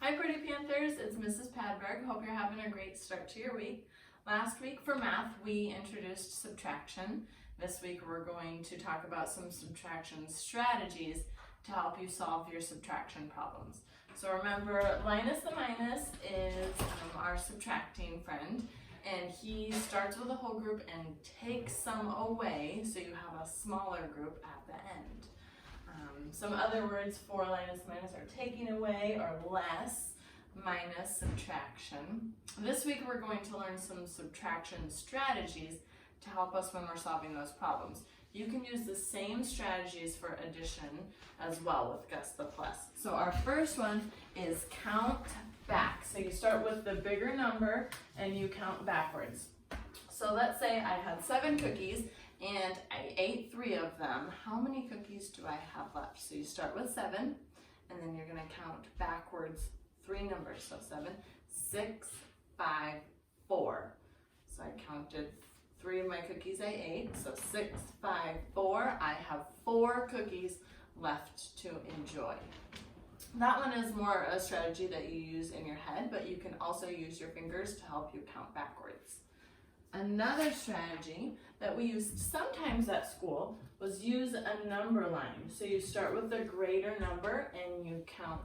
Hi Pretty Panthers, it's Mrs. Padberg. Hope you're having a great start to your week. Last week for math we introduced subtraction. This week we're going to talk about some subtraction strategies to help you solve your subtraction problems. So remember, Linus the Minus is our subtracting friend, and he starts with a whole group and takes some away so you have a smaller group at the end. Some other words for Linus minus are taking away or less, minus, subtraction. This week we're going to learn some subtraction strategies to help us when we're solving those problems. You can use the same strategies for addition as well with Gus the Plus. So our first one is count back. So you start with the bigger number and you count backwards. So let's say I had 7 cookies and I ate 3 of them. How many cookies do I have left? So you start with 7 and then you're going to count backwards 3 numbers. So 7, 6, 5, 4. So I counted 3 of my cookies I ate. So 6, 5, 4. I have 4 cookies left to enjoy. That one is more a strategy that you use in your head, but you can also use your fingers to help you count backwards. Another strategy that we used sometimes at school was use a number line. So you start with the greater number and you count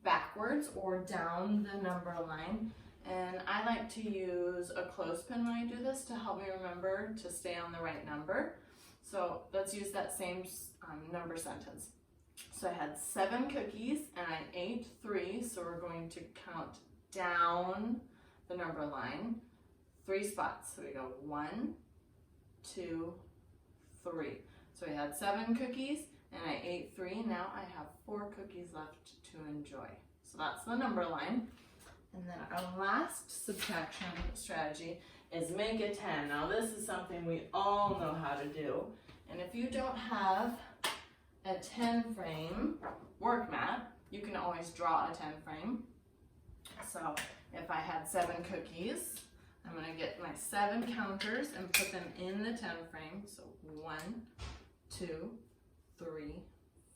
backwards or down the number line. And I like to use a clothespin when I do this to help me remember to stay on the right number. So let's use that same number sentence. So I had 7 cookies and I ate 3, so we're going to count down the number line 3 spots. So we go 1, 2, 3. So we had 7 cookies and I ate 3. Now I have 4 cookies left to enjoy. So that's the number line. And then our last subtraction strategy is make a 10. Now this is something we all know how to do. And if you don't have a 10 frame work mat, you can always draw a 10 frame. So if I had 7 cookies, I'm going to get my 7 counters and put them in the 10 frame. So 1, 2, 3,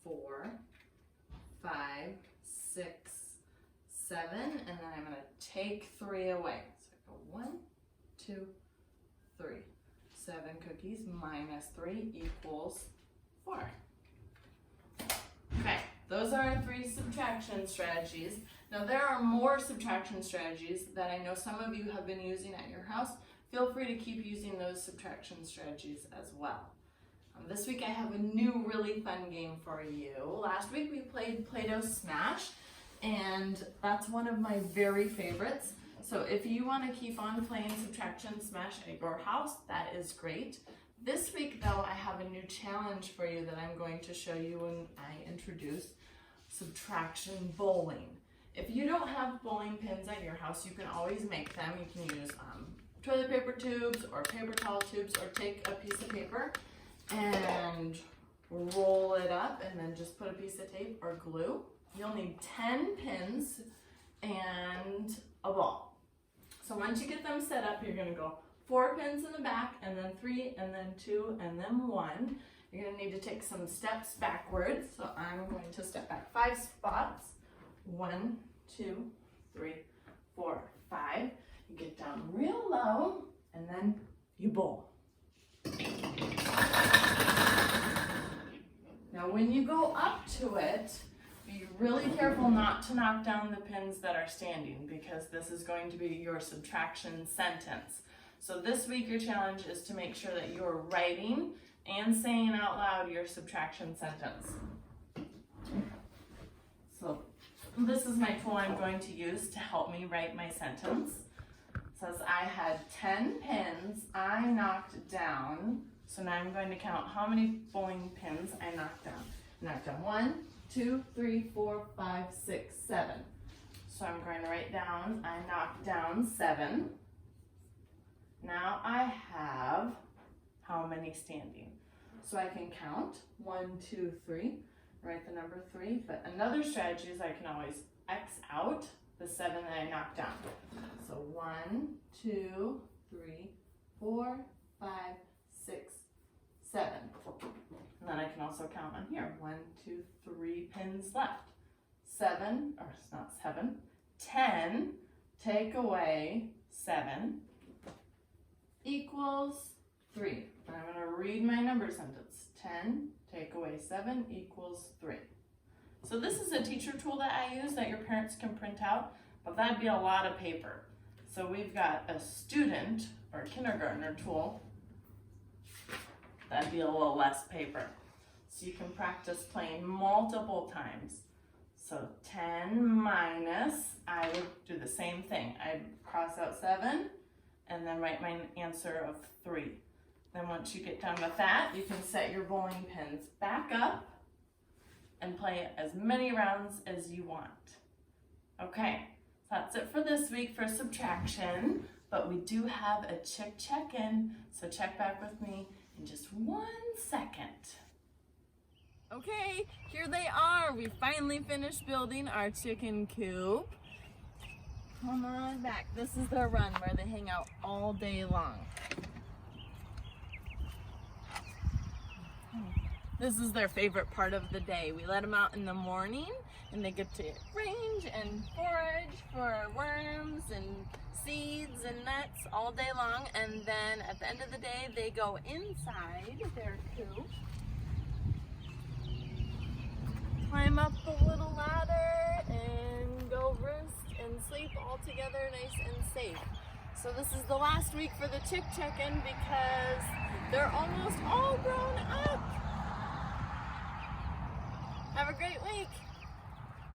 4, 5, 6, 7, and then I'm going to take 3 away. So I go 1, 2, 3. 7 cookies minus 3 equals 4. Okay, those are our 3 subtraction strategies. Now there are more subtraction strategies that I know some of you have been using at your house. Feel free to keep using those subtraction strategies as well. This week I have a new really fun game for you. Last week we played Play-Doh Smash, and that's one of my very favorites. So if you want to keep on playing Subtraction Smash at your house, that is great. This week though, I have a new challenge for you that I'm going to show you when I introduce Subtraction Bowling. If you don't have bowling pins at your house, you can always make them. You can use toilet paper tubes or paper towel tubes, or take a piece of paper and roll it up and then just put a piece of tape or glue. You'll need 10 pins and a ball. So once you get them set up, you're going to go 4 pins in the back, and then 3, and then 2, and then 1. You're going to need to take some steps backwards. So I'm going to step back 5 spots. 1, 2, 3, 4, 5. You get down real low, and then you bowl. Now when you go up to it, be really careful not to knock down the pins that are standing, because this is going to be your subtraction sentence. So this week your challenge is to make sure that you're writing and saying out loud your subtraction sentence. So this is my tool I'm going to use to help me write my sentence. It says I had 10 pins I knocked down. So now I'm going to count how many bowling pins I knocked down. Knocked down 1, 2, 3, 4, 5, 6, 7. So I'm going to write down I knocked down 7. Now I have how many standing. So I can count 1, 2, 3, write the number 3. But another strategy is I can always X out the 7 that I knocked down. So 1, 2, 3, 4, 5, 6, 7. And then I can also count on here. 1, 2, 3 pins left. 7, or it's not 7, 10 take away 7 equals 3. And I'm going to read my number sentence. 10 take away 7 equals 3. So this is a teacher tool that I use that your parents can print out, but that'd be a lot of paper. So we've got a student or kindergartner tool. That'd be a little less paper. So you can practice playing multiple times. So 10 minus, I would do the same thing. I'd cross out 7 and then write my answer of 3. Then once you get done with that, you can set your bowling pins back up and play as many rounds as you want. Okay, so that's it for this week for subtraction, but we do have a chick check-in, so check back with me in just 1 second. Okay, here they are. We finally finished building our chicken coop. Come on back. This is their run where they hang out all day long. This is their favorite part of the day. We let them out in the morning and they get to range and forage for worms and seeds and nuts all day long. And then at the end of the day, they go inside their coop, climb up the little ladder and go roost and sleep all together nice and safe. So this is the last week for the chick check-in because they're almost all grown up. Have a great week.